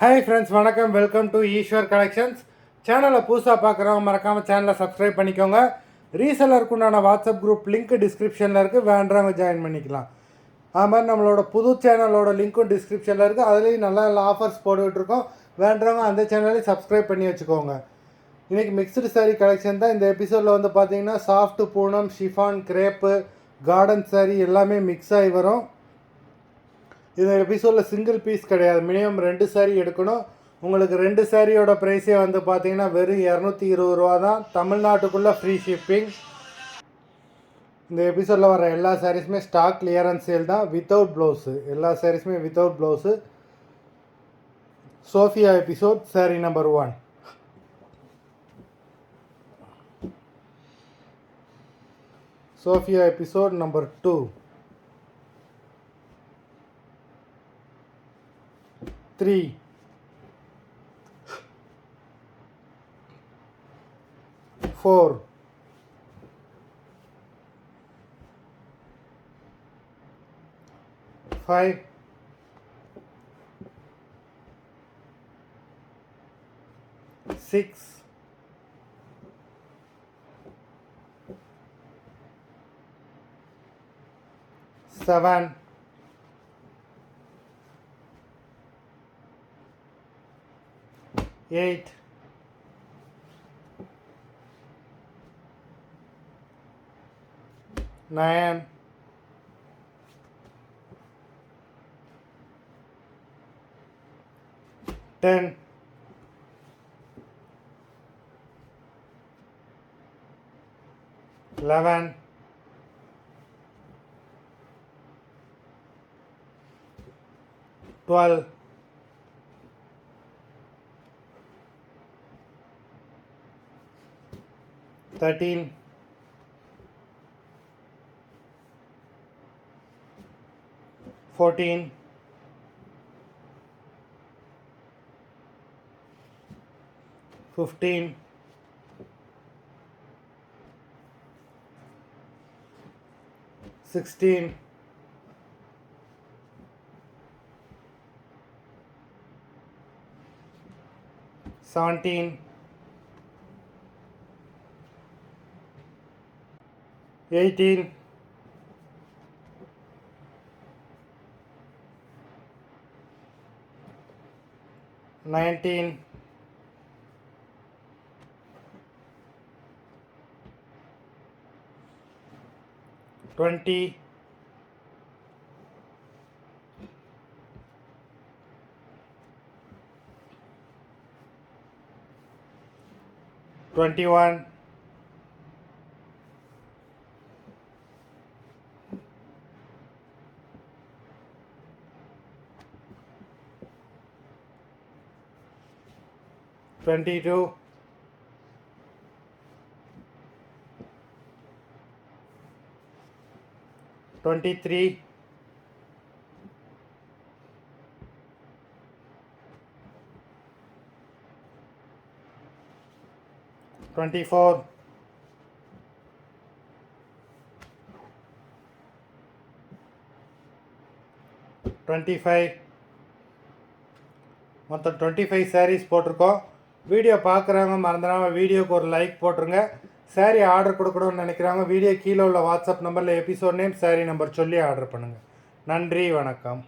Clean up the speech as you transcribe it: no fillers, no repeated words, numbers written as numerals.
Hi friends, வணக்கம். Welcome to Eswar collections. சேனலை புதுசாக பார்க்குறவங்க மறக்காமல் சேனலை சப்ஸ்கிரைப் பண்ணிக்கோங்க. ரீசெல்லருக்கு உண்டான வாட்ஸ்அப் குரூப் லிங்க் டிஸ்கிரிப்ஷனில் இருக்குது, வேண்டவங்க ஜாயின் பண்ணிக்கலாம். அது மாதிரி நம்மளோட புது சேனலோட லிங்க்கும் டிஸ்கிரிப்ஷனில் இருக்குது. அதுலேயும் நல்ல நல்ல ஆஃபர்ஸ் போட்டுக்கிட்டுருக்கோம். வேண்டவங்க அந்த சேனலையும் சப்ஸ்கிரைப் பண்ணி வச்சுக்கோங்க. இன்றைக்கி மிக்ஸ்டு சாரீ கலெக்ஷன் தான். இந்த எபிசோடில் வந்து பார்த்தீங்கன்னா soft Poonam, chiffon, crepe, garden sari எல்லாமே மிக்ஸ் ஆகி வரும். இந்த எபிசோடில் சிங்கிள் பீஸ் கிடையாது, மினிமம் 2 சாரீ எடுக்கணும். உங்களுக்கு 2 சாரியோட ப்ரைஸே வந்து பார்த்தீங்கன்னா வெறும் 220 ரூபா தான். தமிழ்நாட்டுக்குள்ளே ஃப்ரீ ஷிப்பிங். இந்த எபிசோடில் வர எல்லா சாரீஸுமே ஸ்டாக் கிளியரன்ஸ் சேல் தான், வித்தவுட் ப்ளவுஸு. எல்லா சாரீஸுமே without blouse. Sophia episode sari number 1. Sophia episode number 2. 3, 4, 5, 6, 7, 8, 9, 10, 11, 12, 13, 14, 15, 16, 17, 18, 19, 20, 21, 22, 23, 24, 25. மொத்தம் 25 சாரீஸ் போட்டிருக்கோம். வீடியோ பார்க்குறவங்க மறந்துடாமல் வீடியோக்கு ஒரு லைக் போட்டுருங்க. சாரீ ஆர்டர் கொடுக்கணும்னு நினைக்கிறாங்க, வீடியோ கீழே உள்ள வாட்ஸ்அப் நம்பரில் எபிசோட் நேம், சாரீ நம்பர் சொல்லி ஆர்டர் பண்ணுங்கள். நன்றி, வணக்கம்.